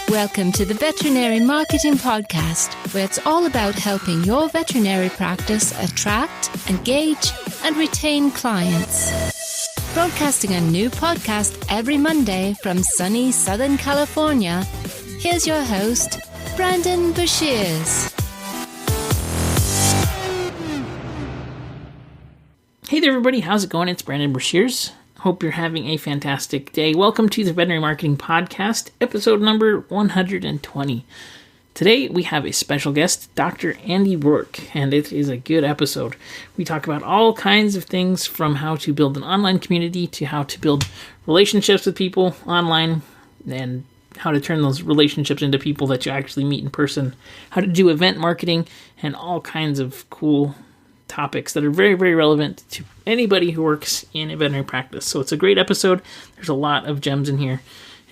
Welcome to the Veterinary Marketing Podcast, where it's all about helping your veterinary practice attract, engage, and retain clients. Broadcasting a new podcast every Monday from sunny Southern California, here's your host, Brandon Bashirs. Hey there, everybody. How's it going? It's Brandon Bashirs. Hope you're having a fantastic day. Welcome to the Veterinary Marketing Podcast, episode number 120. Today, we have a special guest, Dr. Andy Roark, and it is a good episode. We talk about all kinds of things, from how to build an online community to how to build relationships with people online, and how to turn those relationships into people that you actually meet in person, how to do event marketing, and all kinds of cool topics that are very, very relevant to anybody who works in a veterinary practice. So it's a great episode. There's a lot of gems in here,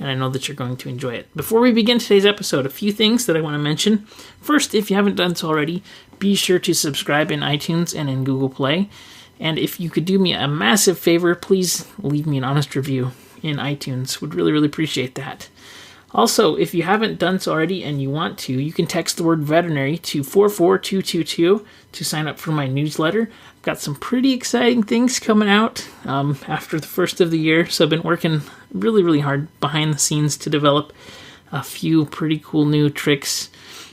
and I know that you're going to enjoy it. Before we begin today's episode, a few things that I want to mention. First, if you haven't done so already, be sure to subscribe in iTunes and in Google Play. And if you could do me a massive favor, please leave me an honest review in iTunes. Would really, really appreciate that. Also, if you haven't done so already and you want to, you can text the word veterinary to 44222 to sign up for my newsletter. I've got some pretty exciting things coming out after the first of the year, so I've been working really, really hard behind the scenes to develop a few pretty cool new tricks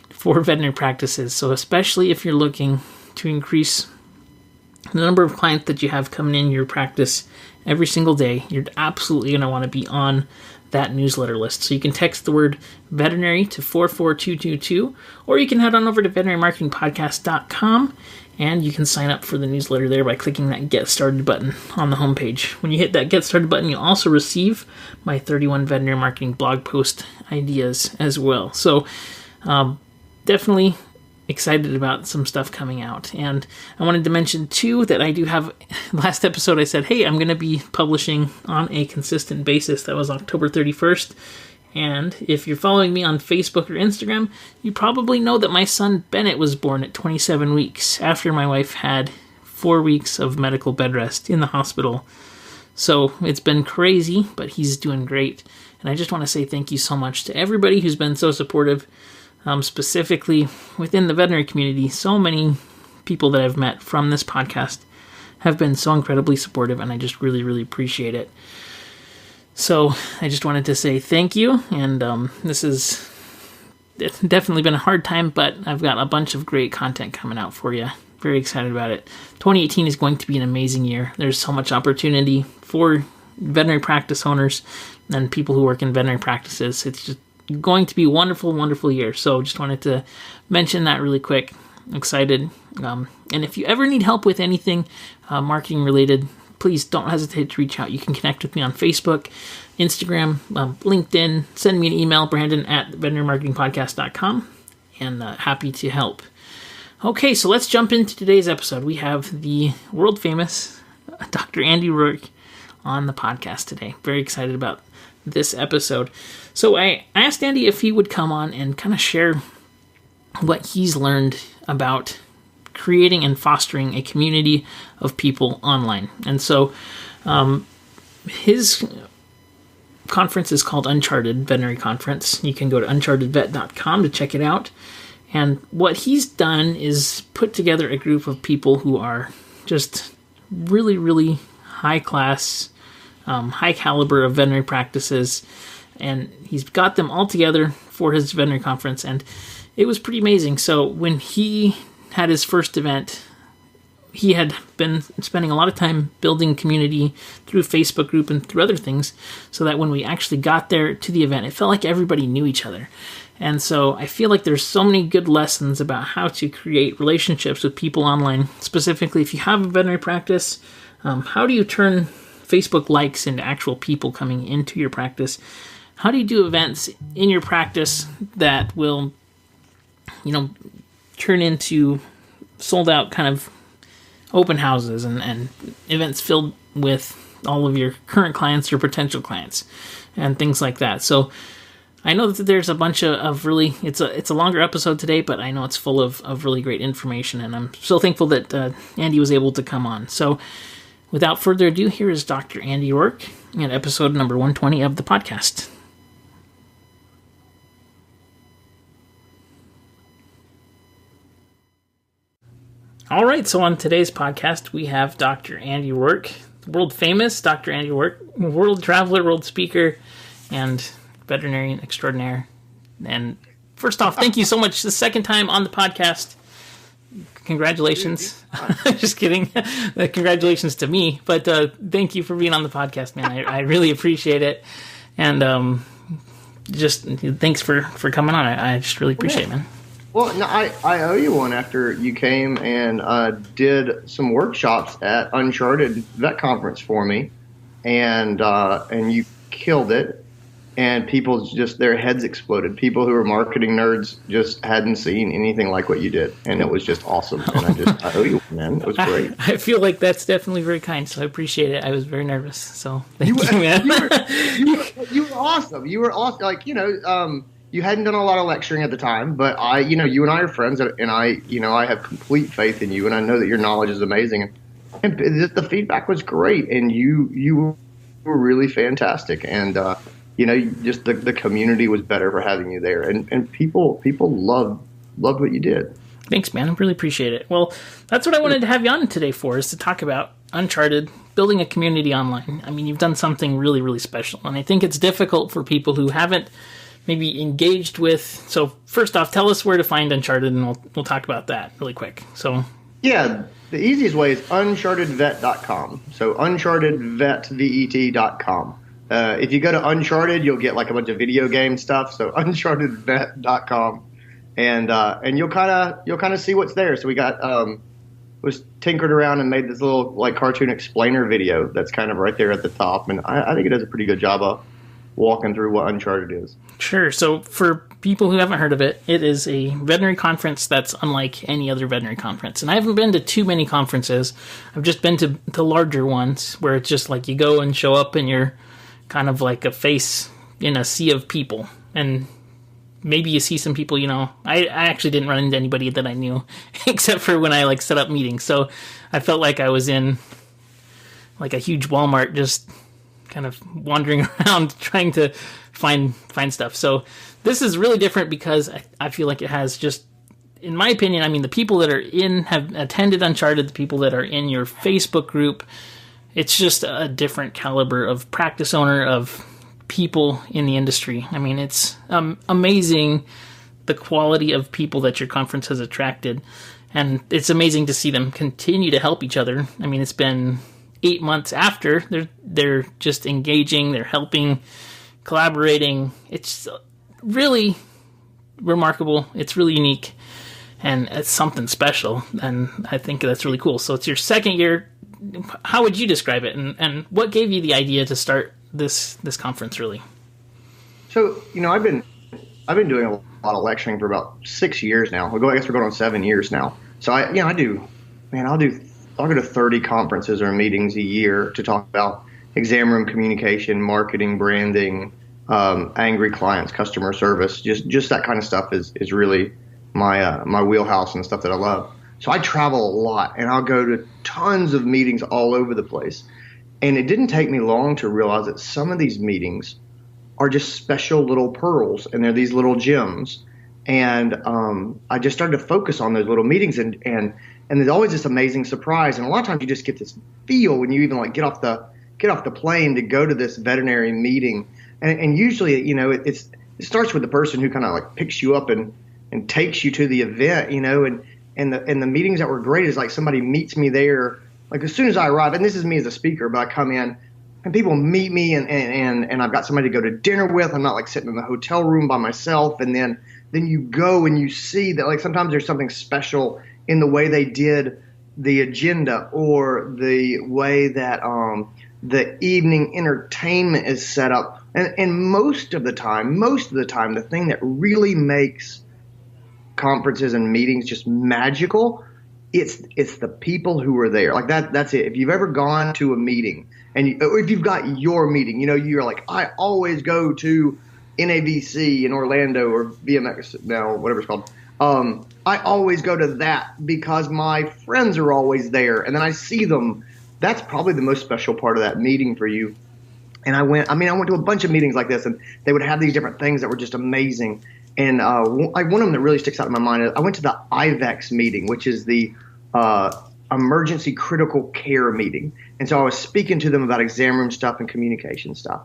for veterinary practices. So especially if you're looking to increase the number of clients that you have coming in your practice every single day, you're absolutely going to want to be on that newsletter list. So you can text the word veterinary to 44222, or you can head on over to veterinarymarketingpodcast.com and you can sign up for the newsletter there by clicking that Get Started button on the homepage. When you hit that Get Started button, you'll also receive my 31 veterinary marketing blog post ideas as well. So definitely excited about some stuff coming out. And I wanted to mention too that I do have, last episode I said, hey, I'm going to be publishing on a consistent basis. That was October 31st. And if you're following me on Facebook or Instagram, you probably know that my son Bennett was born at 27 weeks after my wife had 4 weeks of medical bed rest in the hospital. So it's been crazy, but he's doing great. And I just want to say thank you so much to everybody who's been so supportive. Specifically within the veterinary community, so many people that I've met from this podcast have been so incredibly supportive, and I just really, really appreciate it. So I just wanted to say thank you, and it's definitely been a hard time, but I've got a bunch of great content coming out for you. Very excited about it. 2018 is going to be an amazing year. There's so much opportunity for veterinary practice owners and people who work in veterinary practices. It's just going to be a wonderful, wonderful year. So just wanted to mention that really quick. Excited. And if you ever need help with anything marketing related, please don't hesitate to reach out. You can connect with me on Facebook, Instagram, LinkedIn. Send me an email, brandon@veterinarymarketingpodcast.com, and happy to help. Okay, so let's jump into today's episode. We have the world famous Dr. Andy Roark on the podcast today. Very excited about this episode. So I asked Andy if he would come on and kind of share what he's learned about creating and fostering a community of people online. And so his conference is called Uncharted Veterinary Conference. You can go to unchartedvet.com to check it out. And what he's done is put together a group of people who are just really, really high class, high caliber of veterinary practices, and he's got them all together for his veterinary conference, and it was pretty amazing. So when he had his first event, he had been spending a lot of time building community through Facebook group and through other things, so that when we actually got there to the event, it felt like everybody knew each other. And so I feel like there's so many good lessons about how to create relationships with people online. Specifically, if you have a veterinary practice, how do you turn Facebook likes into actual people coming into your practice? How do you do events in your practice that will, turn into sold out kind of open houses and events filled with all of your current clients or potential clients and things like that. So I know that there's a bunch of really, it's a longer episode today, but I know it's full of really great information, and I'm so thankful that Andy was able to come on. So Without further ado, here is Dr. Andy Roark and episode number 120 of the podcast. All right, so on today's podcast, we have Dr. Andy Roark, world famous Dr. Andy Roark, world traveler, world speaker, and veterinarian extraordinaire. And first off, thank you so much. The second time on the podcast. Congratulations. Just kidding. Congratulations to me. But thank you for being on the podcast, man. I really appreciate it. And just thanks for coming on. I just really appreciate it, man. Well, no, I owe you one after you came and did some workshops at Uncharted Vet Conference for me, and you killed it, and people just, their heads exploded. People who were marketing nerds just hadn't seen anything like what you did, and it was just awesome. And I owe you one, man. It was great. I feel like that's definitely very kind, so I appreciate it. I was very nervous, so thank you, man. You were awesome. You were awesome. Like, you hadn't done a lot of lecturing at the time, but you and I are friends, and I have complete faith in you, and I know that your knowledge is amazing, and the feedback was great, and you were really fantastic, and just the community was better for having you there, and people loved what you did. Thanks, man. I really appreciate it. Well, that's what I wanted to have you on today for, is to talk about Uncharted, building a community online. I mean, you've done something really, really special, and I think it's difficult for people who haven't maybe engaged with. So first off, tell us where to find Uncharted, and we'll talk about that really quick. So yeah, the easiest way is unchartedvet.com. So unchartedvet.com. If you go to Uncharted, you'll get like a bunch of video game stuff. So unchartedvet.com, and you'll kind of see what's there. So we got was tinkered around and made this little like cartoon explainer video that's kind of right there at the top, and I think it does a pretty good job of walking through what Uncharted is. Sure. So for people who haven't heard of it, it is a veterinary conference that's unlike any other veterinary conference. And I haven't been to too many conferences. I've just been to larger ones where it's just like you go and show up and you're kind of like a face in a sea of people. And maybe you see some people, I actually didn't run into anybody that I knew except for when I set up meetings. So I felt like I was in like a huge Walmart, just kind of wandering around trying to find stuff. So this is really different because I feel like it has just, in my opinion, I mean, the people that have attended Uncharted, the people that are in your Facebook group, it's just a different caliber of practice owner, of people in the industry. I mean, it's amazing the quality of people that your conference has attracted, and it's amazing to see them continue to help each other. I mean, it's been 8 months after, they're just engaging, they're helping, collaborating. It's really remarkable. It's really unique, and it's something special, and I think that's really cool. So it's your second year. How would you describe it, and what gave you the idea to start this conference, really? So, I've been doing a lot of lecturing for about 6 years now. I guess we're going on 7 years now. So I'll go to 30 conferences or meetings a year to talk about exam room communication, marketing, branding, angry clients, customer service. Just that kind of stuff is really my wheelhouse and stuff that I love. So I travel a lot, and I'll go to tons of meetings all over the place. And it didn't take me long to realize that some of these meetings are just special little pearls, and they're these little gems. And I just started to focus on those little meetings, and there's always this amazing surprise. And a lot of times you just get this feel when you even get off the plane to go to this veterinary meeting. And usually, it starts with the person who kind of picks you up and takes you to the event, and the meetings that were great is somebody meets me there, as soon as I arrive, and this is me as a speaker, but I come in and people meet me and I've got somebody to go to dinner with. I'm not sitting in the hotel room by myself. And then you go and you see that sometimes there's something special in the way they did the agenda, or the way that the evening entertainment is set up. And most of the time, the thing that really makes conferences and meetings just magical, it's the people who are there. That's it. If you've ever gone to a meeting, or if you've got your meeting, you're I always go to NABC in Orlando, or VMX now, whatever it's called. I always go to that because my friends are always there, and then I see them that's probably the most special part of that meeting for you. And I went to a bunch of meetings like this, and they would have these different things that were just amazing. And one of them that really sticks out in my mind is I went to the IVEX meeting, which is the emergency critical care meeting. And so I was speaking to them about exam room stuff and communication stuff.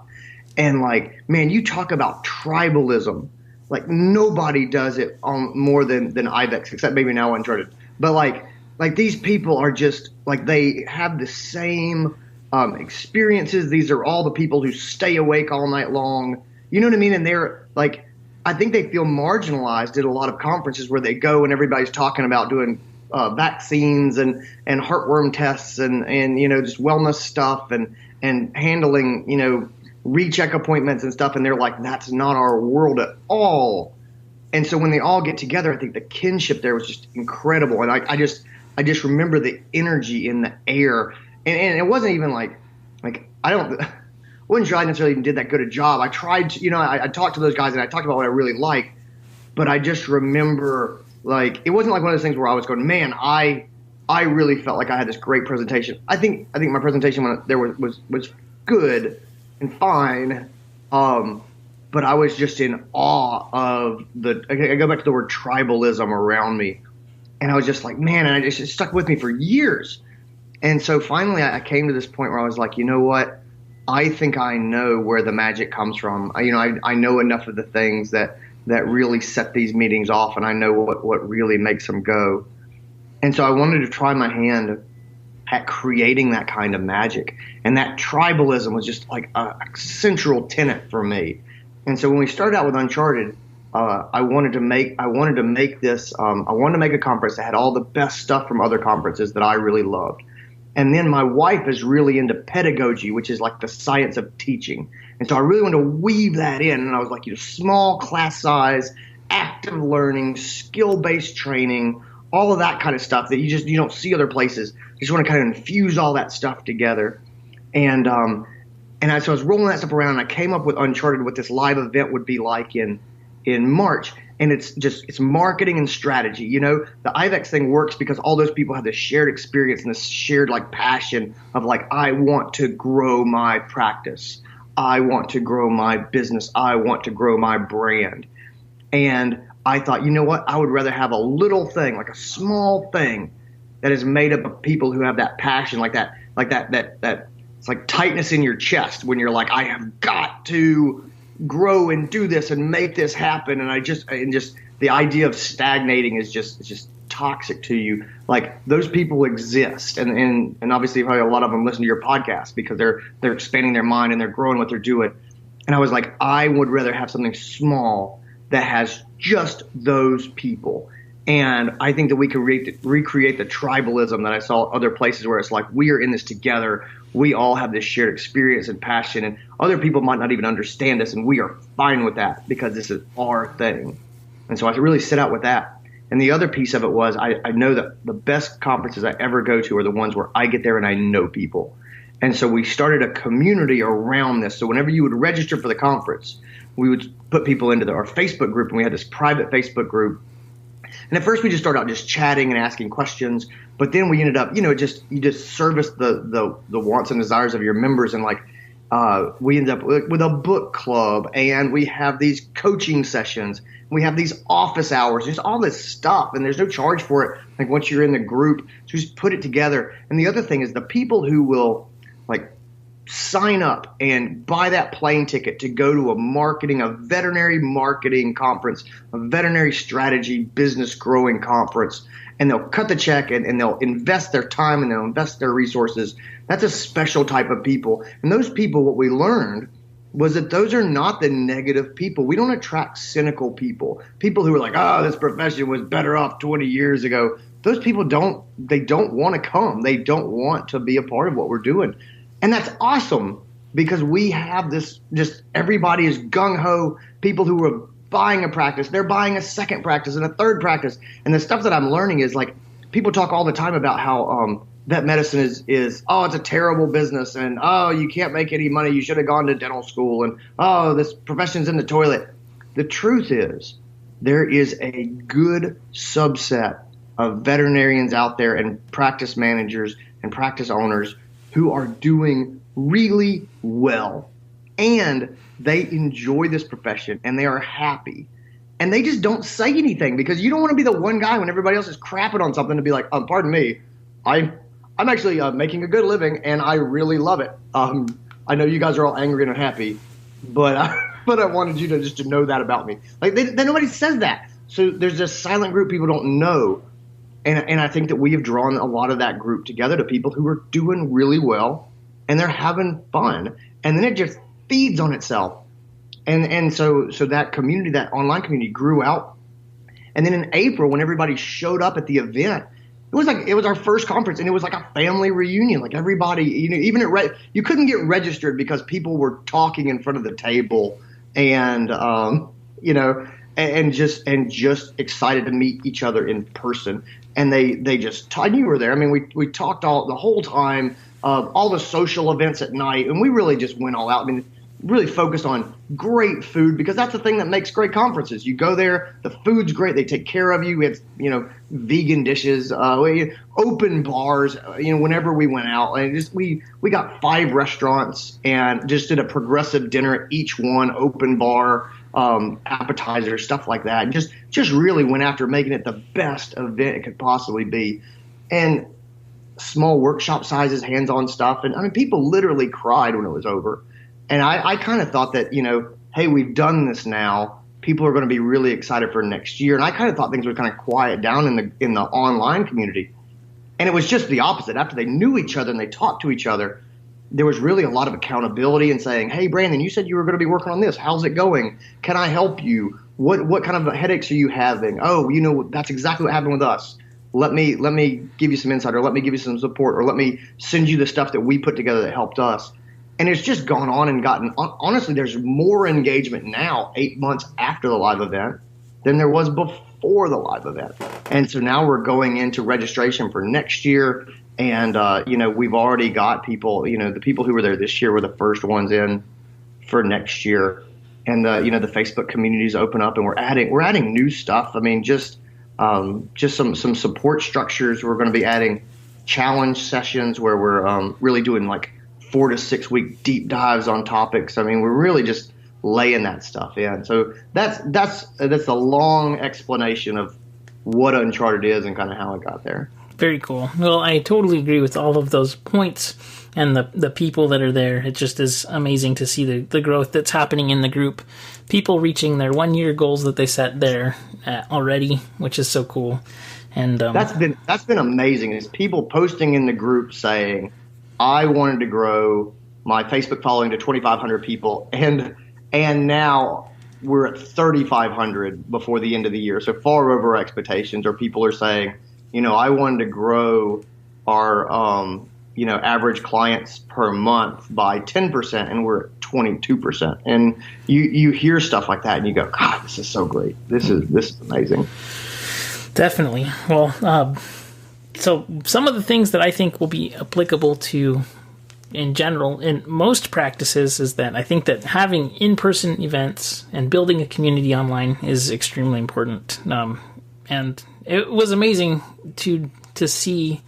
And like, man, you talk about tribalism. Like nobody does it more than IVEX, except maybe now Uncharted. But like these people are just like, they have the same experiences. These are all the people who stay awake all night long. You know what I mean? And they're like, I think they feel marginalized at a lot of conferences where they go and everybody's talking about doing vaccines and heartworm tests and you know, just wellness stuff and handling, you know, recheck appointments and stuff. And they're like, that's not our world at all. And so when they all get together, I think the kinship there was just incredible. And I just remember the energy in the air. And it wasn't even like I wasn't sure I necessarily even did that good a job. I tried to, you know, I talked to those guys and I talked about what I really liked, but I just remember like, it wasn't like one of those things where I was going, man, I really felt like I had this great presentation. I think my presentation when there was good and fine. But I was just in awe of I go back to the word tribalism around me. And I was just like, man, and it stuck with me for years. And so finally I came to this point where I was like, you know what? I think I know where the magic comes from. I know enough of the things that really set these meetings off, and I know what really makes them go. And so I wanted to try my hand at creating that kind of magic. And that tribalism was just like a central tenet for me. And so when we started out with Uncharted, I wanted to make this. I wanted to make a conference that had all the best stuff from other conferences that I really loved. And then my wife is really into pedagogy, which is like the science of teaching. And so I really wanted to weave that in. And I was like, you know, small class size, active learning, skill-based training, all of that kind of stuff that you don't see other places. You just want to kind of infuse all that stuff together. And so I was rolling that stuff around, and I came up with Uncharted, what this live event would be like in March. And it's marketing and strategy. You know, the IVEX thing works because all those people have this shared experience and this shared like passion of like, I want to grow my practice. I want to grow my business. I want to grow my brand. And I thought, you know what? I would rather have a little thing, like a small thing that is made up of people who have that passion, like that it's like tightness in your chest when you're like, I have got to grow and do this and make this happen. And just the idea of stagnating is just toxic to you. Like those people exist. And obviously probably a lot of them listen to your podcast because they're expanding their mind and they're growing what they're doing. And I was like, I would rather have something small that has just those people. And I think that we can recreate the tribalism that I saw other places where it's like, we are in this together. We all have this shared experience and passion, and other people might not even understand us, and we are fine with that because this is our thing. And so I really set out with that. And the other piece of it was I know that the best conferences I ever go to are the ones where I get there and I know people. And so we started a community around this. So whenever you would register for the conference, we would put people into our Facebook group, and we had this private Facebook group. And at first we just started out just chatting and asking questions, but then we ended up, you know, you just service the wants and desires of your members. And like, we ended up with a book club, and we have these coaching sessions. We have these office hours, just all this stuff, and there's no charge for it. Like once you're in the group, so just put it together. And the other thing is the people who will like sign up and buy that plane ticket to go to a veterinary marketing conference, a veterinary strategy business growing conference, and they'll cut the check and they'll invest their time and they'll invest their resources. That's a special type of people. And those people, what we learned was that those are not the negative people. We don't attract cynical people who are like, oh, this profession was better off 20 years ago. Those people don't want to come. They don't want to be a part of what we're doing. And that's awesome because we have this, just everybody is gung-ho. People who are buying a practice, they're buying a second practice and a third practice. And the stuff that I'm learning is like, people talk all the time about how vet medicine is oh, it's a terrible business, and oh, you can't make any money. You should have gone to dental school, and oh, this profession's in the toilet. The truth is there is a good subset of veterinarians out there and practice managers and practice owners who are doing really well, and they enjoy this profession and they are happy. And they just don't say anything, because you don't want to be the one guy when everybody else is crapping on something to be like, pardon me, I'm actually making a good living and I really love it. I know you guys are all angry and unhappy, but I wanted you to just to know that about me. Like nobody says that. So there's this silent group people don't know. And I think that we have drawn a lot of that group together to people who are doing really well and they're having fun. And then it just feeds on itself. And so that community, that online community, grew out. And then in April, when everybody showed up at the event, it was our first conference, and it was like a family reunion. Like everybody, even you couldn't get registered because people were talking in front of the table, and and just excited to meet each other in person. And they just, Todd, you were there. I mean, we talked the whole time, all the social events at night, and we really just went all out. I mean, really focused on great food, because that's the thing that makes great conferences. You go there, the food's great, they take care of you. We had, vegan dishes, open bars, whenever we went out. And we got 5 restaurants and just did a progressive dinner at each one, open bar, appetizers, stuff like that. And just really went after making it the best event it could possibly be. And small workshop sizes, hands-on stuff. And I mean, people literally cried when it was over. And I kind of thought that, hey, we've done this now. People are going to be really excited for next year. And I kind of thought things would kind of quiet down in the online community. And it was just the opposite. After they knew each other and they talked to each other, there was really a lot of accountability and saying, hey, Brandon, you said you were going to be working on this. How's it going? Can I help you? What kind of headaches are you having? Oh, that's exactly what happened with us. Let me give you some insight, or let me give you some support, or let me send you the stuff that we put together that helped us. And it's just gone on and gotten – honestly, there's more engagement now 8 months after the live event than there was before the live event. And so now we're going into registration for next year. And, we've already got people – the people who were there this year were the first ones in for next year. And, the Facebook communities open up, and we're adding new stuff. I mean, just some support structures. We're going to be adding challenge sessions where we're really doing like 4 to 6 week deep dives on topics. I mean, we're really just laying that stuff in. So that's a long explanation of what Uncharted is and kind of how it got there. Very cool. Well, I totally agree with all of those points and the people that are there. It just is amazing to see the growth that's happening in the group. People reaching their 1-year goals that they set there already, which is so cool. And that's been amazing. Is people posting in the group saying, I wanted to grow my Facebook following to 2,500 people, and now we're at 3,500 before the end of the year. So far over our expectations. Or people are saying, I wanted to grow our, average clients per month by 10%, and we're at 22%. And you hear stuff like that, and you go, God, this is so great. This is amazing. Definitely. Well, so some of the things that I think will be applicable to, in general, in most practices, is that I think that having in-person events and building a community online is extremely important. And it was amazing to see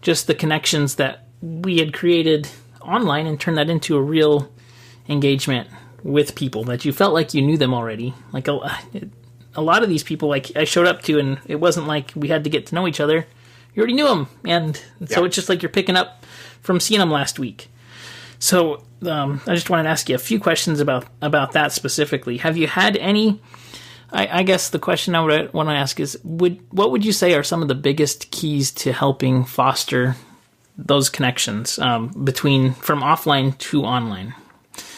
just the connections that we had created online and turn that into a real engagement with people that you felt like you knew them already. Like a lot of these people, like I showed up to, and it wasn't like we had to get to know each other. You already knew them, and so it's just like you're picking up from seeing them last week. So I just wanted to ask you a few questions about that specifically. Have you had any? I guess the question I would want to ask is, what would you say are some of the biggest keys to helping foster those connections from offline to online?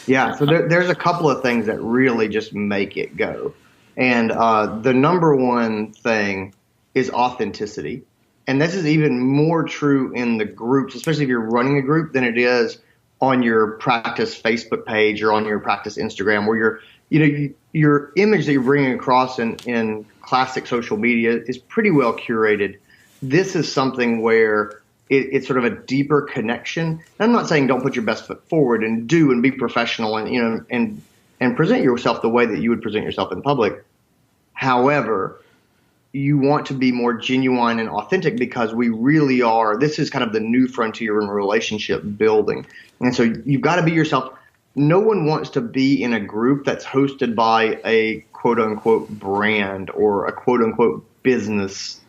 Yeah, so there's a couple of things that really just make it go, and the number one thing is authenticity. And this is even more true in the groups, especially if you're running a group, than it is on your practice Facebook page or on your practice Instagram, where your image that you're bringing across in classic social media is pretty well curated. This is something where it's sort of a deeper connection. And I'm not saying don't put your best foot forward and be professional and present yourself the way that you would present yourself in public. However, you want to be more genuine and authentic because we really are. This is kind of the new frontier in relationship building. And so you've got to be yourself. No one wants to be in a group that's hosted by a quote unquote brand or a quote unquote business,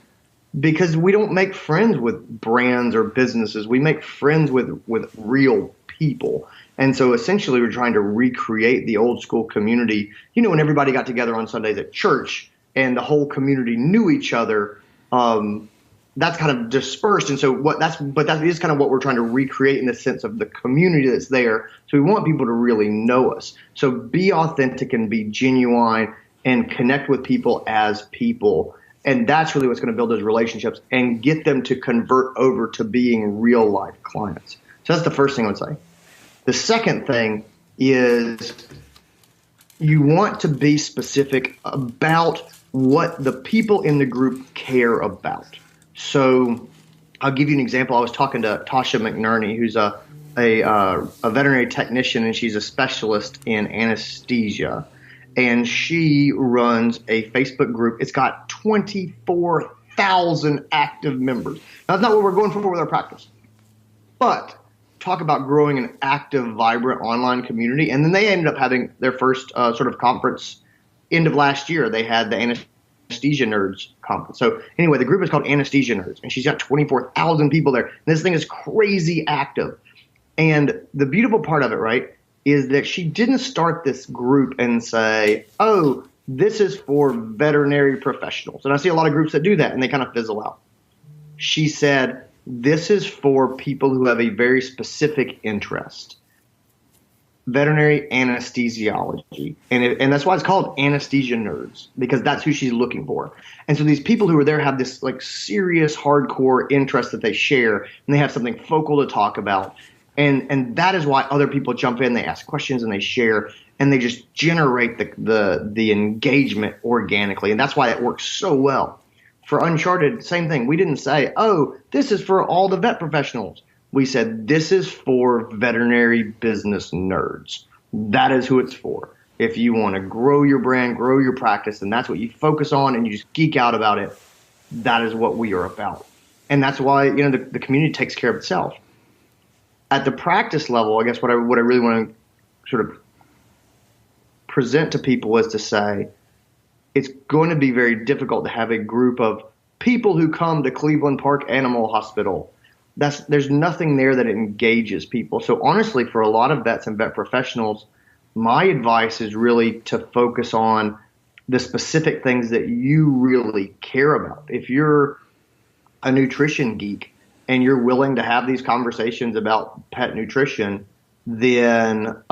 because we don't make friends with brands or businesses. We make friends with real people. And so essentially we're trying to recreate the old school community, when everybody got together on Sundays at church and the whole community knew each other. That's kind of dispersed. And so that is kind of what we're trying to recreate in the sense of the community that's there. So we want people to really know us. So be authentic and be genuine and connect with people as people. And that's really what's going to build those relationships and get them to convert over to being real life clients. So that's the first thing I would say. The second thing is you want to be specific about what the people in the group care about. So I'll give you an example. I was talking to Tasha McNerney, who's a veterinary technician, and she's a specialist in anesthesia. And she runs a Facebook group. It's got 24,000 active members. Now, that's not what we're going for with our practice. But talk about growing an active, vibrant online community. And then they ended up having their first sort of conference end of last year. They had the Anesthesia Nerds conference. So anyway, the group is called Anesthesia Nerds, and she's got 24,000 people there. And this thing is crazy active. And the beautiful part of it, right, is that she didn't start this group and say, oh, this is for veterinary professionals. And I see a lot of groups that do that, and they kind of fizzle out. She said, this is for people who have a very specific interest. Veterinary anesthesiology. And that's why it's called Anesthesia Nerds, because that's who she's looking for. And so these people who are there have this like serious hardcore interest that they share, and they have something focal to talk about. And that is why other people jump in, they ask questions and they share, and they just generate the engagement organically. And that's why it works so well. For Uncharted, same thing. We didn't say, oh, this is for all the vet professionals. We said, this is for veterinary business nerds. That is who it's for. If you want to grow your brand, grow your practice, and that's what you focus on and you just geek out about it, that is what we are about. And that's why, the community takes care of itself. At the practice level, I guess what I really want to sort of present to people is to say, it's going to be very difficult to have a group of people who come to Cleveland Park Animal Hospital. There's nothing there that engages people. So honestly, for a lot of vets and vet professionals, my advice is really to focus on the specific things that you really care about. If you're a nutrition geek and you're willing to have these conversations about pet nutrition, then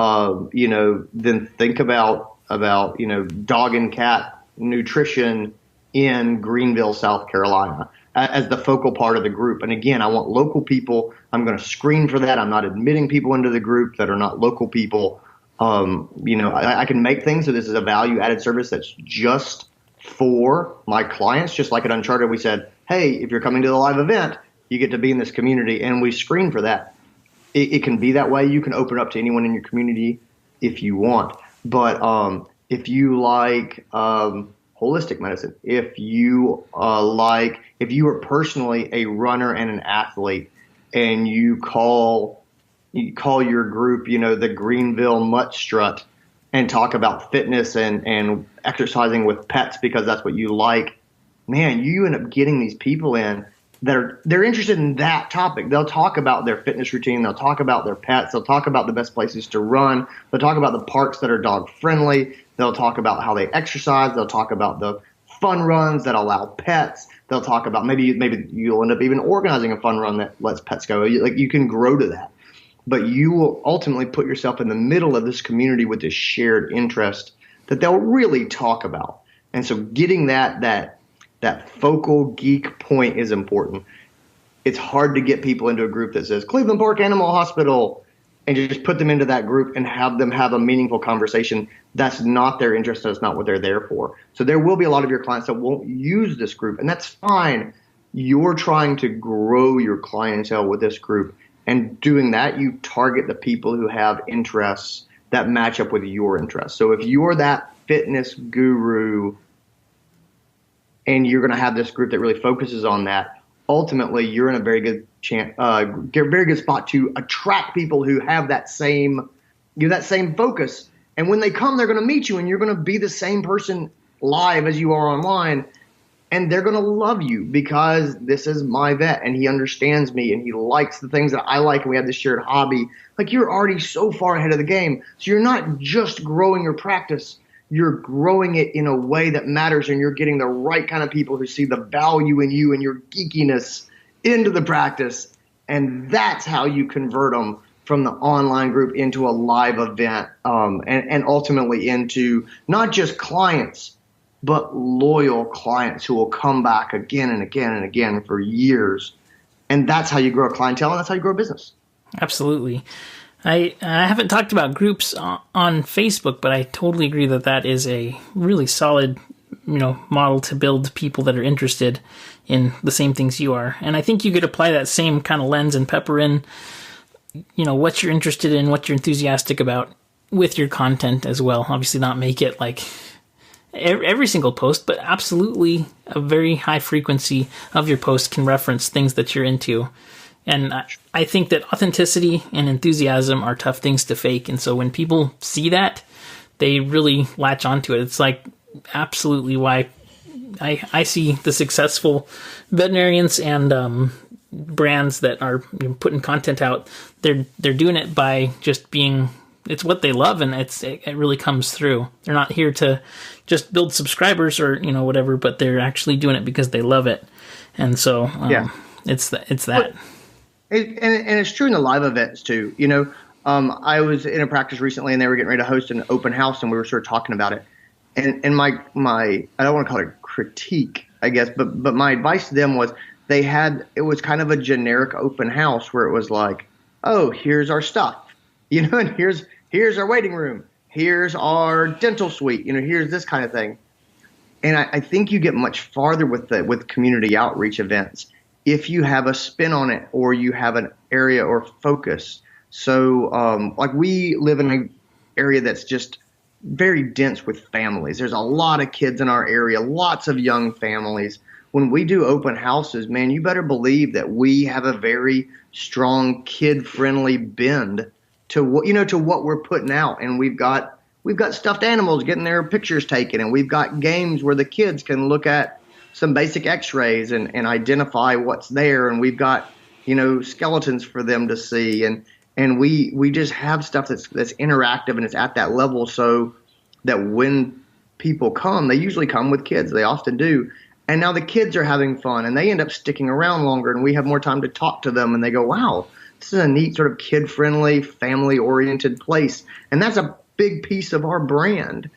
think about dog and cat nutrition in Greenville, South Carolina, as the focal part of the group. And again, I want local people. I'm going to screen for that. I'm not admitting people into the group that are not local people. I can make things so this is a value added service that's just for my clients. Just like at Uncharted, we said, hey, if you're coming to the live event, you get to be in this community, and we screen for that. It can be that way. You can open up to anyone in your community if you want. But if you like holistic medicine, if you are personally a runner and an athlete, and you call your group, the Greenville Mutt Strut, and talk about fitness and exercising with pets because that's what you like, man, you end up getting these people in they're interested in that topic. They'll talk about their fitness routine. They'll talk about their pets. They'll talk about the best places to run. They'll talk about the parks that are dog friendly. They'll talk about how they exercise. They'll talk about the fun runs that allow pets. They'll talk about maybe you'll end up even organizing a fun run that lets pets go. You can grow to that, but you will ultimately put yourself in the middle of this community with this shared interest that they'll really talk about. And so getting that focal geek point is important. It's hard to get people into a group that says Cleveland Park Animal Hospital and you just put them into that group and have them have a meaningful conversation. That's not their interest. That's not what they're there for. So there will be a lot of your clients that won't use this group, and that's fine. You're trying to grow your clientele with this group, and doing that, you target the people who have interests that match up with your interests. So if you're that fitness guru and you're going to have this group that really focuses on that, ultimately you're in a very good very good spot to attract people who have that same focus. And when they come, they're going to meet you, and you're going to be the same person live as you are online. And they're going to love you because this is my vet and he understands me and he likes the things that I like and we have this shared hobby. Like, you're already so far ahead of the game. So you're not just growing your practice, you're growing it in a way that matters, and you're getting the right kind of people who see the value in you and your geekiness into the practice. And that's how you convert them from the online group into a live event, and ultimately into not just clients, but loyal clients who will come back again and again and again for years. And that's how you grow a clientele, and that's how you grow a business. Absolutely. I haven't talked about groups on Facebook, but I totally agree that is a really solid, model to build people that are interested in the same things you are. And I think you could apply that same kind of lens and pepper in, what you're interested in, what you're enthusiastic about with your content as well. Obviously not make it like every single post, but absolutely a very high frequency of your posts can reference things that you're into. And I think that authenticity and enthusiasm are tough things to fake. And so when people see that, they really latch onto it. It's like absolutely why I see the successful veterinarians and brands that are putting content out. They're doing it by just being, it's what they love, and it really comes through. They're not here to just build subscribers or whatever, but they're actually doing it because they love it. And so it's that. And it's true in the live events too. I was in a practice recently, and they were getting ready to host an open house, and we were sort of talking about it. And my I don't want to call it critique, I guess, but my advice to them was it was kind of a generic open house where it was like, oh, here's our stuff, and here's our waiting room, here's our dental suite, here's this kind of thing. And I think you get much farther with community outreach events if you have a spin on it, or you have an area or focus. So like, we live in an area that's just very dense with families. There's a lot of kids in our area, lots of young families. When we do open houses, man, you better believe that we have a very strong kid-friendly bend to what we're putting out. And we've got stuffed animals getting their pictures taken, and we've got games where the kids can look at some basic x-rays and identify what's there. And we've got, skeletons for them to see. And we just have stuff that's interactive, and it's at that level, so that when people come, they usually come with kids. They often do. And now the kids are having fun, and they end up sticking around longer, and we have more time to talk to them, and they go, wow, this is a neat sort of kid-friendly, family-oriented place. And that's a big piece of our brand.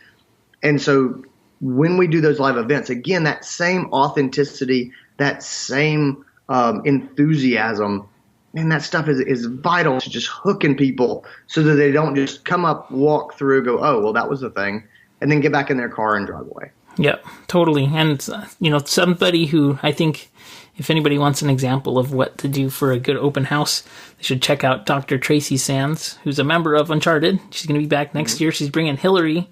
And so when we do those live events, again, that same authenticity, that same enthusiasm, and that stuff is vital to just hooking people so that they don't just come up, walk through, go, oh, well, that was the thing, and then get back in their car and drive away. Yep, totally. And, somebody who I think if anybody wants an example of what to do for a good open house, they should check out Dr. Traci Sands, who's a member of Uncharted. She's going to be back next year. She's bringing Hillary,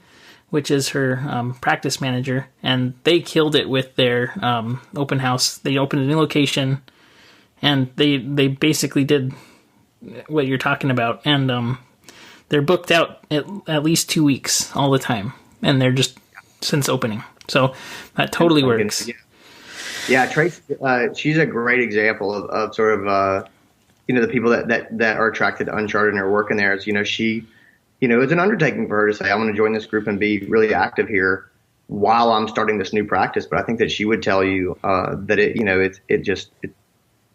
which is her practice manager, and they killed it with their open house. They opened a new location, and they basically did what you're talking about. And they're booked out at least 2 weeks all the time, and they're just since opening. So that totally works. Yeah, Trace, she's a great example of sort of, the people that are attracted to Uncharted and are working there. It's, she, it's an undertaking for her to say, I'm going to join this group and be really active here while I'm starting this new practice. But I think that she would tell you that it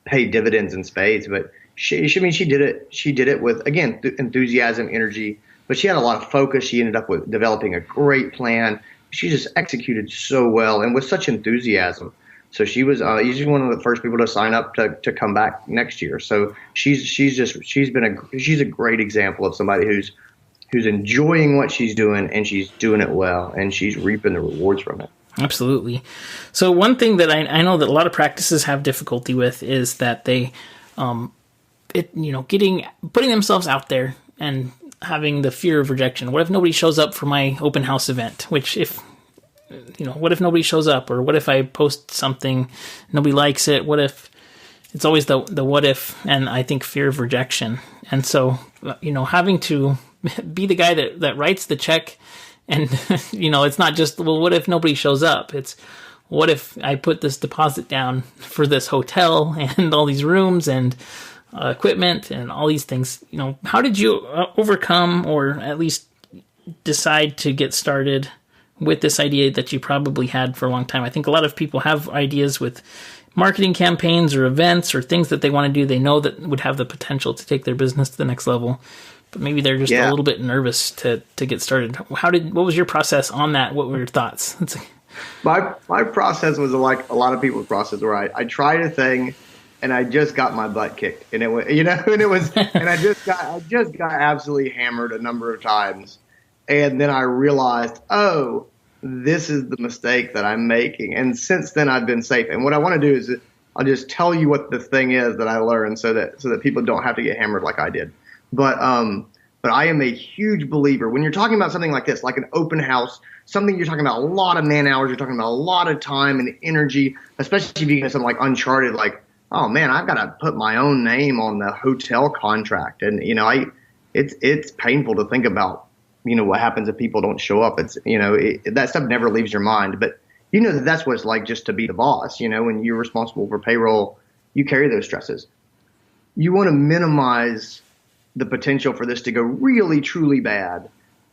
paid dividends in spades. But she did it with, again, enthusiasm, energy, but she had a lot of focus. She ended up with developing a great plan. She just executed so well and with such enthusiasm. So she was one of the first people to sign up to come back next year. So she's a great example of somebody who's enjoying what she's doing, and she's doing it well, and she's reaping the rewards from it. Absolutely. So one thing that I know that a lot of practices have difficulty with is that they, putting themselves out there and having the fear of rejection. What if nobody shows up for my open house event? Which, if what if nobody shows up? Or what if I post something, nobody likes it? What if? It's always the what if, and I think fear of rejection. And so, having to be the guy that writes the check, and, it's not just, well, what if nobody shows up? It's, what if I put this deposit down for this hotel and all these rooms and equipment and all these things? How did you overcome, or at least decide to get started with this idea that you probably had for a long time? I think a lot of people have ideas with marketing campaigns or events or things that they want to do, they know that would have the potential to take their business to the next level, but maybe they're just a little bit nervous to get started. What was your process on that? What were your thoughts? My process was like a lot of people's process, where I tried a thing and I just got my butt kicked, and it was, and I just got absolutely hammered a number of times. And then I realized, oh, this is the mistake that I'm making. And since then I've been safe. And what I want to do is I'll just tell you what the thing is that I learned, so that people don't have to get hammered like I did. But I am a huge believer when you're talking about something like this, like an open house, something you're talking about a lot of man hours, you're talking about a lot of time and energy, especially if you get something like Uncharted, like, oh man, I've got to put my own name on the hotel contract. And, it's painful to think about, what happens if people don't show up. It's, that stuff never leaves your mind, but that's what it's like just to be the boss. When you're responsible for payroll, you carry those stresses. You want to minimize the potential for this to go really, truly bad,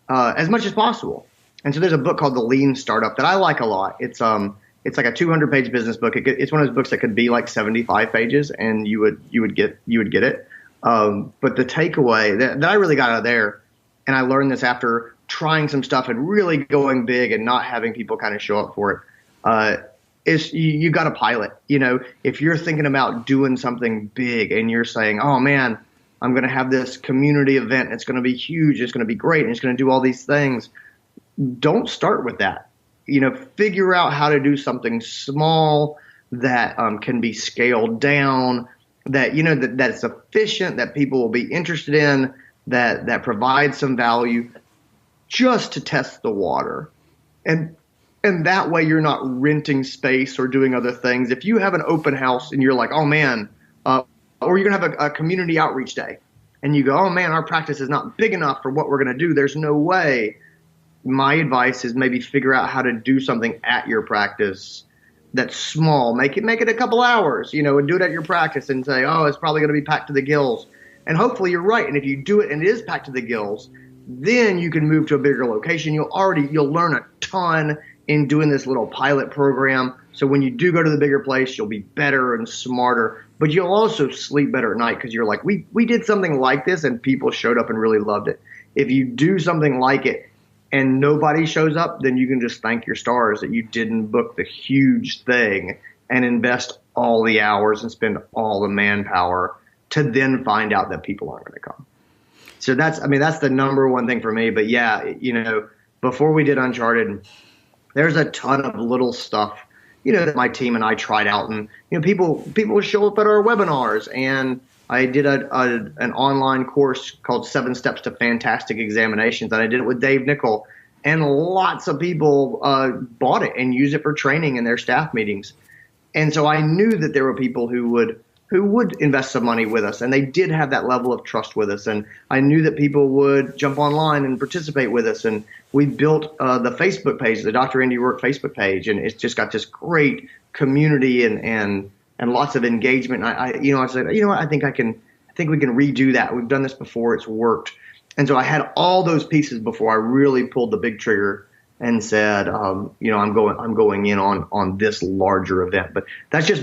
as much as possible. And so there's a book called The Lean Startup that I like a lot. It's like a 200-page business book. It's one of those books that could be like 75 pages, and you would get it. But the takeaway that I really got out of there, and I learned this after trying some stuff and really going big and not having people kind of show up for it, is you got to pilot. If you're thinking about doing something big and you're saying, oh man, I'm going to have this community event, it's going to be huge, it's going to be great, and it's going to do all these things, don't start with that. Figure out how to do something small that can be scaled down, that that's efficient, that people will be interested in, that provides some value, just to test the water. And that way you're not renting space or doing other things. If you have an open house and you're like, oh man, or you're going to have a community outreach day and you go, oh man, our practice is not big enough for what we're going to do, there's no way. My advice is maybe figure out how to do something at your practice that's small. Make it a couple hours, and do it at your practice and say, oh, it's probably going to be packed to the gills. And hopefully you're right. And if you do it and it is packed to the gills, then you can move to a bigger location. You'll learn a ton in doing this little pilot program. So when you do go to the bigger place, you'll be better and smarter, but you'll also sleep better at night because you're like, we did something like this and people showed up and really loved it. If you do something like it and nobody shows up, then you can just thank your stars that you didn't book the huge thing and invest all the hours and spend all the manpower to then find out that people aren't going to come. So that's the number one thing for me. But yeah, before we did Uncharted, there's a ton of little stuff, that my team and I tried out, and, people show up at our webinars, and I did an online course called 7 Steps to Fantastic Examinations, and I did it with Dave Nichol, and lots of people bought it and used it for training in their staff meetings. And so I knew that there were people who would invest some money with us, and they did have that level of trust with us. And I knew that people would jump online and participate with us. And we built the Facebook page, the Dr. Andy Roark Facebook page, and it's just got this great community and lots of engagement. I said, I think we can redo that. We've done this before. It's worked. And so I had all those pieces before I really pulled the big trigger and said, I'm going in on this larger event. But that's just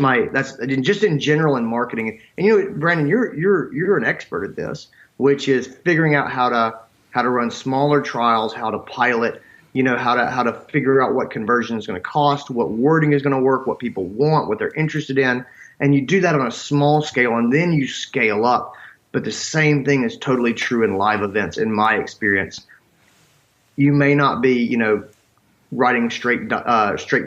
in general in marketing. And Brandon, you're an expert at this, which is figuring out how to run smaller trials, how to pilot, how to figure out what conversion is going to cost, what wording is going to work, what people want, what they're interested in. And you do that on a small scale, and then you scale up. But the same thing is totally true in live events, in my experience. You may not be, writing straight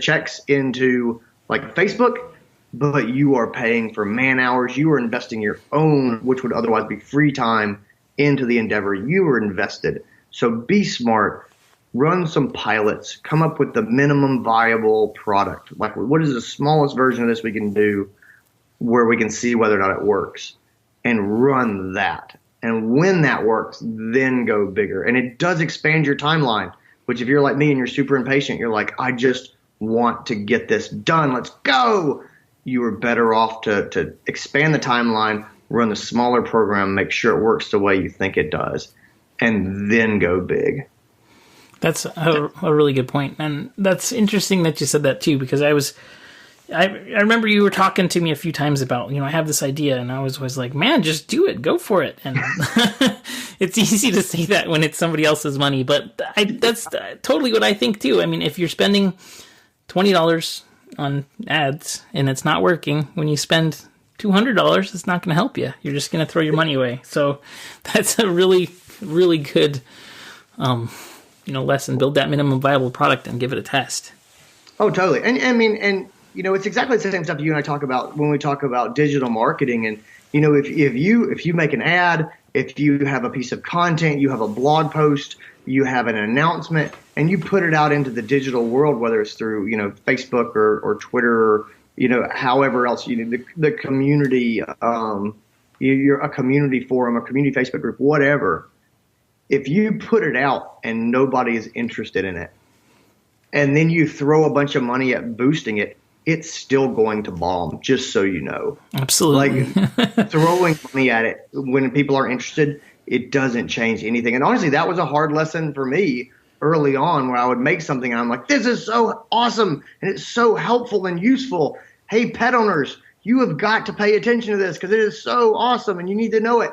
checks into like Facebook, but you are paying for man hours. You are investing your own, which would otherwise be free time, into the endeavor. You were invested. So be smart. run some pilots, come up with the minimum viable product. Like, what is the smallest version of this we can do where we can see whether or not it works, and run that. And when that works, then go bigger. And it does expand your timeline, which if you're like me and you're super impatient, you're like, I just want to get this done. Let's go. You are better off to expand the timeline, run the smaller program, make sure it works the way you think it does, and then go big. That's a really good point. And that's interesting that you said that too, because I remember you were talking to me a few times about, I have this idea, and I was like, man, just do it, go for it. And it's easy to say that when it's somebody else's money, but that's totally what I think too. I mean, if you're spending $20 on ads and it's not working, when you spend $200, it's not going to help you. You're just going to throw your money away. So that's a really, really good, lesson. Build that minimum viable product and give it a test. Oh, totally. And I mean, it's exactly the same stuff you and I talk about when we talk about digital marketing. And, if you make an ad, if you have a piece of content, you have a blog post, you have an announcement, and you put it out into the digital world, whether it's through, Facebook or Twitter, or, however else, the community, you're a community forum, a community Facebook group, whatever. If you put it out and nobody is interested in it, and then you throw a bunch of money at boosting it, it's still going to bomb, just so you know. Absolutely. Like, throwing money at it when people are interested, it doesn't change anything. And honestly, that was a hard lesson for me early on, where I would make something and I'm like, this is so awesome and it's so helpful and useful. Hey, pet owners, you have got to pay attention to this because it is so awesome and you need to know it.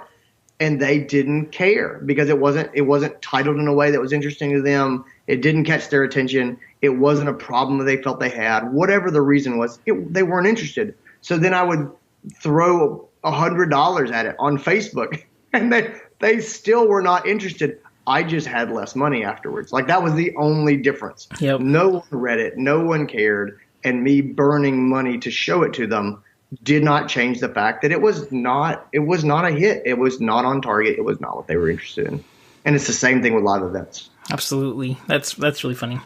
And they didn't care because it wasn't titled in a way that was interesting to them. It didn't catch their attention. It wasn't a problem that they felt they had. Whatever the reason was, they weren't interested. So then I would throw $100 at it on Facebook, and they still were not interested. I just had less money afterwards. Like, that was the only difference. Yep. No one read it. No one cared. And me burning money to show it to them did not change the fact that it was not a hit. It was not on target. It was not what they were interested in. And it's the same thing with live events. Absolutely. That's really funny.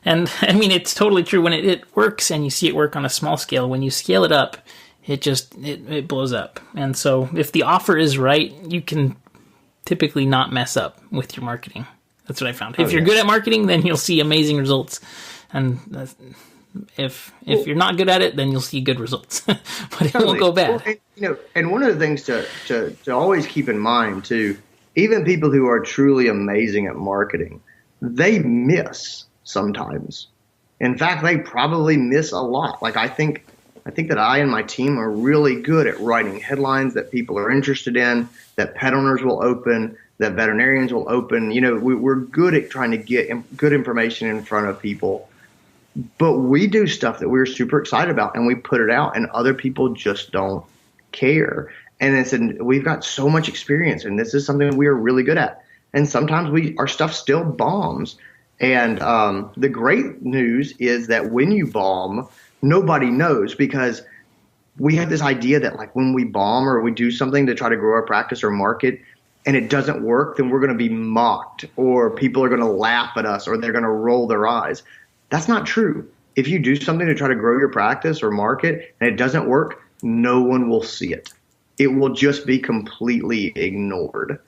And I mean, it's totally true. When it works and you see it work on a small scale, when you scale it up, it blows up. And so if the offer is right, you can typically not mess up with your marketing. That's what I found. If you're good at marketing, then you'll see amazing results. And if you're not good at it, then you'll see good results, but it won't go bad. Well, and one of the things to always keep in mind too, even people who are truly amazing at marketing, they miss sometimes. In fact, they probably miss a lot. Like, I think that I and my team are really good at writing headlines that people are interested in, that pet owners will open, that veterinarians will open. We're good at trying to get good information in front of people. But we do stuff that we're super excited about, and we put it out, and other people just don't care. And we've got so much experience, and this is something we are really good at. And sometimes our stuff still bombs. And the great news is that when you bomb, nobody knows, because we have this idea that, like, when we bomb or we do something to try to grow our practice or market and it doesn't work, then we're going to be mocked, or people are going to laugh at us, or they're going to roll their eyes. That's not true. If you do something to try to grow your practice or market and it doesn't work, no one will see it. It will just be completely ignored.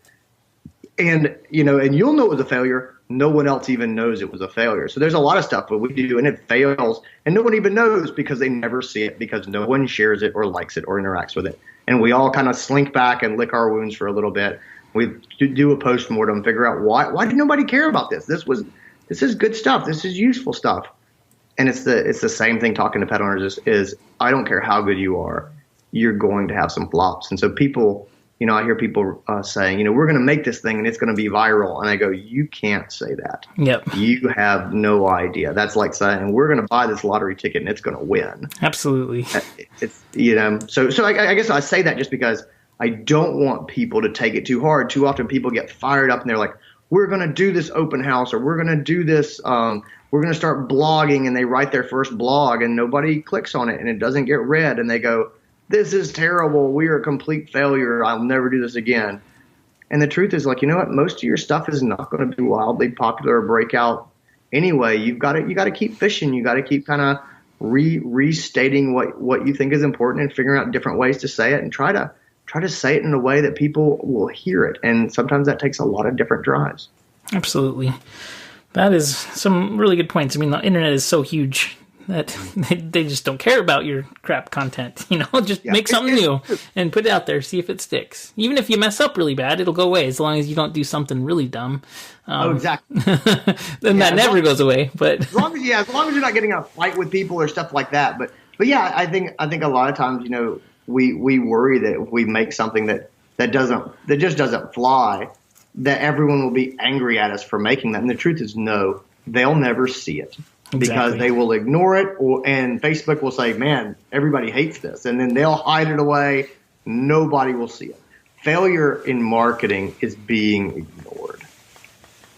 And you'll know it was a failure. No one else even knows it was a failure. So there's a lot of stuff that we do and it fails and no one even knows, because they never see it, because no one shares it or likes it or interacts with it. And we all kind of slink back and lick our wounds for a little bit. We do a postmortem, figure out why did nobody care about this? This is good stuff. This is useful stuff. And it's the same thing talking to pet owners is I don't care how good you are, you're going to have some flops. And so people, I hear people saying, we're going to make this thing and it's going to be viral. And I go, you can't say that. Yep. You have no idea. That's like saying we're going to buy this lottery ticket and it's going to win. Absolutely. It's, so I guess I say that just because I don't want people to take it too hard. Too often people get fired up and they're like, we're going to do this open house, or we're going to do this, we're going to start blogging, and they write their first blog and nobody clicks on it and it doesn't get read, and they go, this is terrible. We are a complete failure. I'll never do this again. And the truth is, like, you know what? Most of your stuff is not going to be wildly popular or break out anyway. You got to keep fishing. You got to keep kind of restating what you think is important and figuring out different ways to say it, and try to say it in a way that people will hear it. And sometimes that takes a lot of different drives. Absolutely. That is some really good points. I mean, the internet is so huge that they just don't care about your crap content. Just make something new and put it out there, see if it sticks. Even if you mess up really bad, it'll go away as long as you don't do something really dumb. Exactly. Then that never goes away. But as long as you're not getting in a fight with people or stuff like that. But yeah, I think a lot of times, we worry that if we make something that just doesn't fly, that everyone will be angry at us for making that. And the truth is, no, they'll never see it. Because they will ignore it, and Facebook will say, man, everybody hates this. And then they'll hide it away. Nobody will see it. Failure in marketing is being ignored.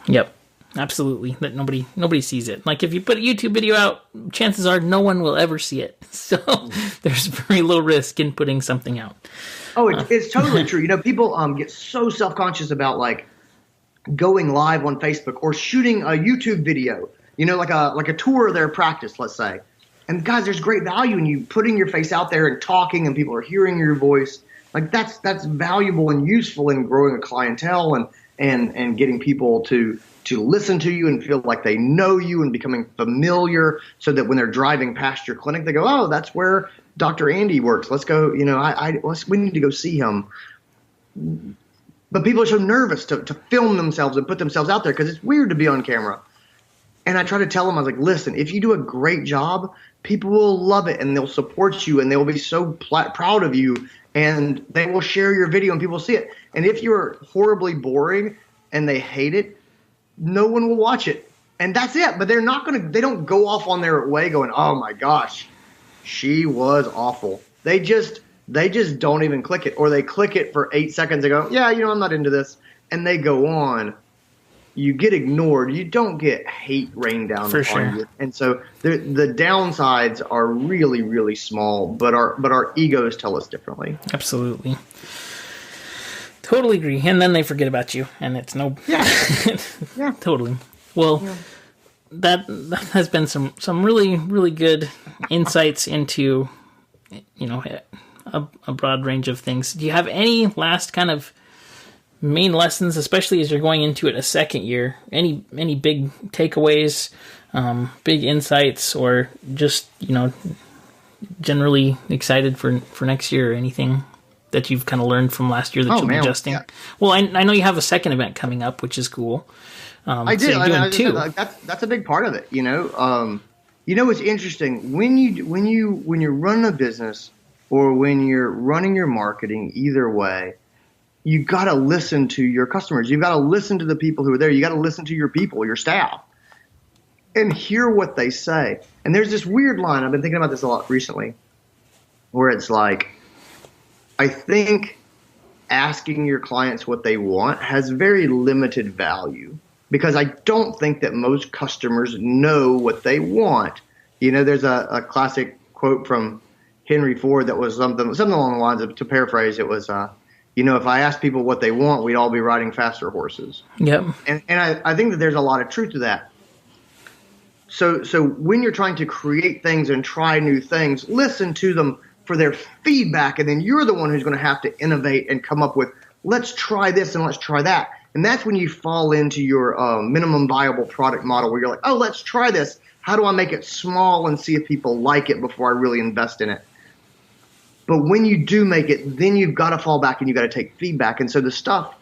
Yep, absolutely. That nobody sees it. Like if you put a YouTube video out, chances are no one will ever see it. So there's very low risk in putting something out. Oh, it's totally true. People get so self-conscious about like going live on Facebook or shooting a YouTube video. Like a tour of their practice, let's say. And guys, there's great value in you putting your face out there and talking, and people are hearing your voice. Like that's valuable and useful in growing a clientele and getting people to listen to you and feel like they know you and becoming familiar, so that when they're driving past your clinic, they go, oh, that's where Dr. Andy works. Let's go. We need to go see him. But people are so nervous to film themselves and put themselves out there because it's weird to be on camera. And I try to tell them, I was like, listen, if you do a great job, people will love it and they'll support you and they will be so proud of you, and they will share your video and people will see it. And if you're horribly boring and they hate it, no one will watch it. And that's it. But they don't go off on their way going, oh my gosh, she was awful. They just don't even click it, or they click it for 8 seconds and go, yeah, I'm not into this. And they go on. You get ignored. You don't get hate rained down on you. And so the downsides are really, really small, but our egos tell us differently. Absolutely. Totally agree. And then they forget about you, and it's no. Yeah. Yeah. Totally. Well, that has been some really, really good insights into, a broad range of things. Do you have any last kind of main lessons, especially as you're going into it a second year? Any big takeaways, big insights, or just generally excited for next year, or anything that you've kind of learned from last year that you'll be adjusting? Yeah. Well, I know you have a second event coming up, which is cool. I did. So you're doing two. That's a big part of it. It's interesting when you're running a business or when you're running your marketing, either way. You got to listen to your customers. You've got to listen to the people who are there. You got to listen to your people, your staff, and hear what they say. And there's this weird line. I've been thinking about this a lot recently, where it's like, I think asking your clients what they want has very limited value, because I don't think that most customers know what they want. There's a classic quote from Henry Ford that was something along the lines of, to paraphrase, it was, if I asked people what they want, we'd all be riding faster horses. Yep. And I think that there's a lot of truth to that. So when you're trying to create things and try new things, listen to them for their feedback, and then you're the one who's going to have to innovate and come up with, let's try this and let's try that. And that's when you fall into your minimum viable product model, where you're like, oh, let's try this. How do I make it small and see if people like it before I really invest in it? But when you do make it, then you've got to fall back and you've got to take feedback. And so the stuff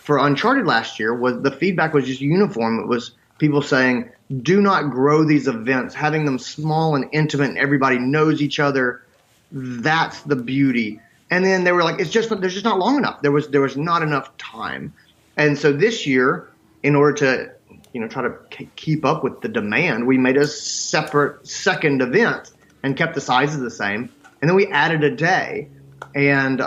for Uncharted last year the feedback was just uniform. It was people saying, do not grow these events, having them small and intimate and everybody knows each other. That's the beauty. And then they were like, there's just not long enough. There was not enough time. And so this year, in order to try to keep up with the demand, we made a separate second event and kept the sizes the same. And then we added a day, and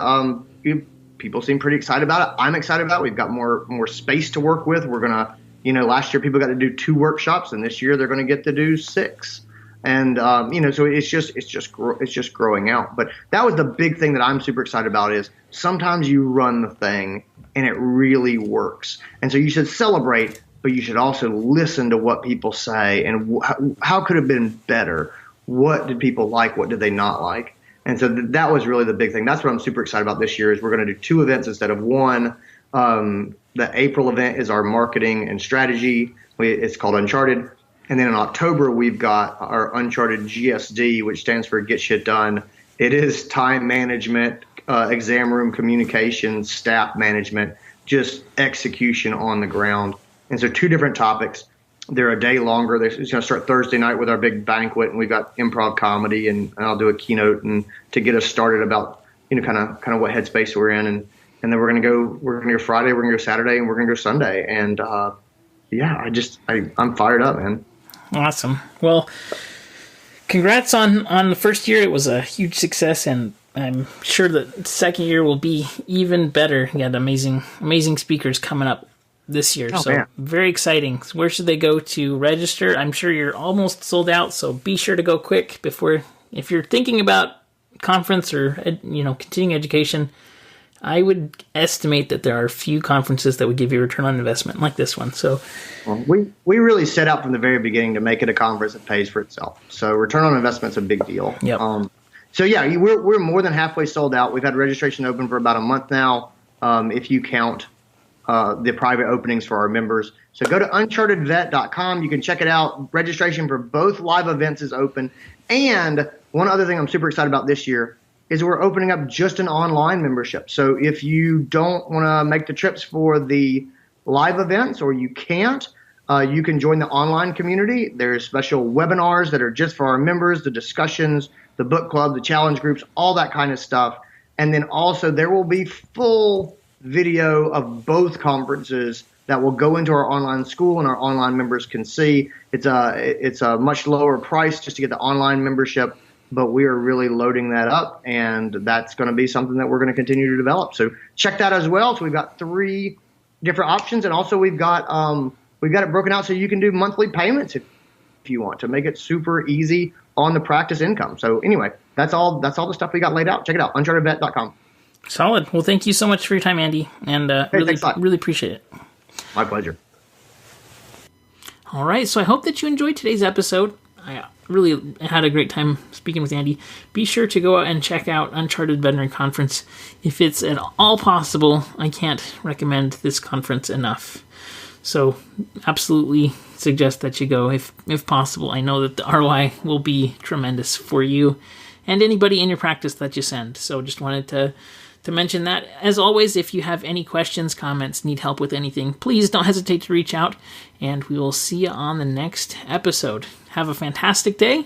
people seem pretty excited about it. I'm excited about it. We've got more space to work with. We're gonna, last year people got to do 2 workshops, and this year they're going to get to do 6. And so it's just growing out. But that was the big thing that I'm super excited about. Is sometimes you run the thing and it really works. And so you should celebrate, but you should also listen to what people say and how could it have been better? What did people like? What did they not like? And so that was really the big thing. That's what I'm super excited about this year is we're going to do 2 events instead of 1. The April event is our marketing and strategy. It's called Uncharted. And then in October, we've got our Uncharted GSD, which stands for Get Shit Done. It is time management, exam room communication, staff management, just execution on the ground. And so 2 different topics. They're a day longer. It's going to start Thursday night with our big banquet, and we've got improv comedy, and I'll do a keynote and to get us started about kind of what headspace we're in, and then we're going to go Friday, we're going to go Saturday, and we're going to go Sunday, and I'm fired up, man. Awesome. Well, congrats on the first year. It was a huge success, and I'm sure the second year will be even better. You got amazing speakers coming up this year. So man. Very exciting. Where should they go to register? I'm sure you're almost sold out, so be sure to go quick if you're thinking about conference or continuing education. I would estimate that there are a few conferences that would give you a return on investment like this one. So we really set out from the very beginning to make it a conference that pays for itself. So return on investment is a big deal. Yep. We're more than halfway sold out. We've had registration open for about a month now, if you count the private openings for our members. So go to unchartedvet.com. You can check it out. Registration for both live events is open. And one other thing I'm super excited about this year is we're opening up just an online membership. So if you don't want to make the trips for the live events or you can't, you can join the online community. There's special webinars that are just for our members, the discussions, the book club, the challenge groups, all that kind of stuff. And then also there will be full video of both conferences that will go into our online school and our online members can see. It's a much lower price just to get the online membership, but we are really loading that up, and that's going to be something that we're going to continue to develop. So check that as well. So we've got 3 different options, and also we've got it broken out so you can do monthly payments if you want to make it super easy on the practice income. So anyway, that's all the stuff we got laid out. Check it out, unchartedvet.com. Solid. Well, thank you so much for your time, Andy, and really appreciate it. My pleasure. All right, so I hope that you enjoyed today's episode. I really had a great time speaking with Andy. Be sure to go out and check out Uncharted Veterinary Conference. If it's at all possible, I can't recommend this conference enough. So absolutely suggest that you go if possible. I know that the ROI will be tremendous for you and anybody in your practice that you send. So just wanted to mention that. As always, if you have any questions, comments, need help with anything, please don't hesitate to reach out, and we will see you on the next episode. Have a fantastic day.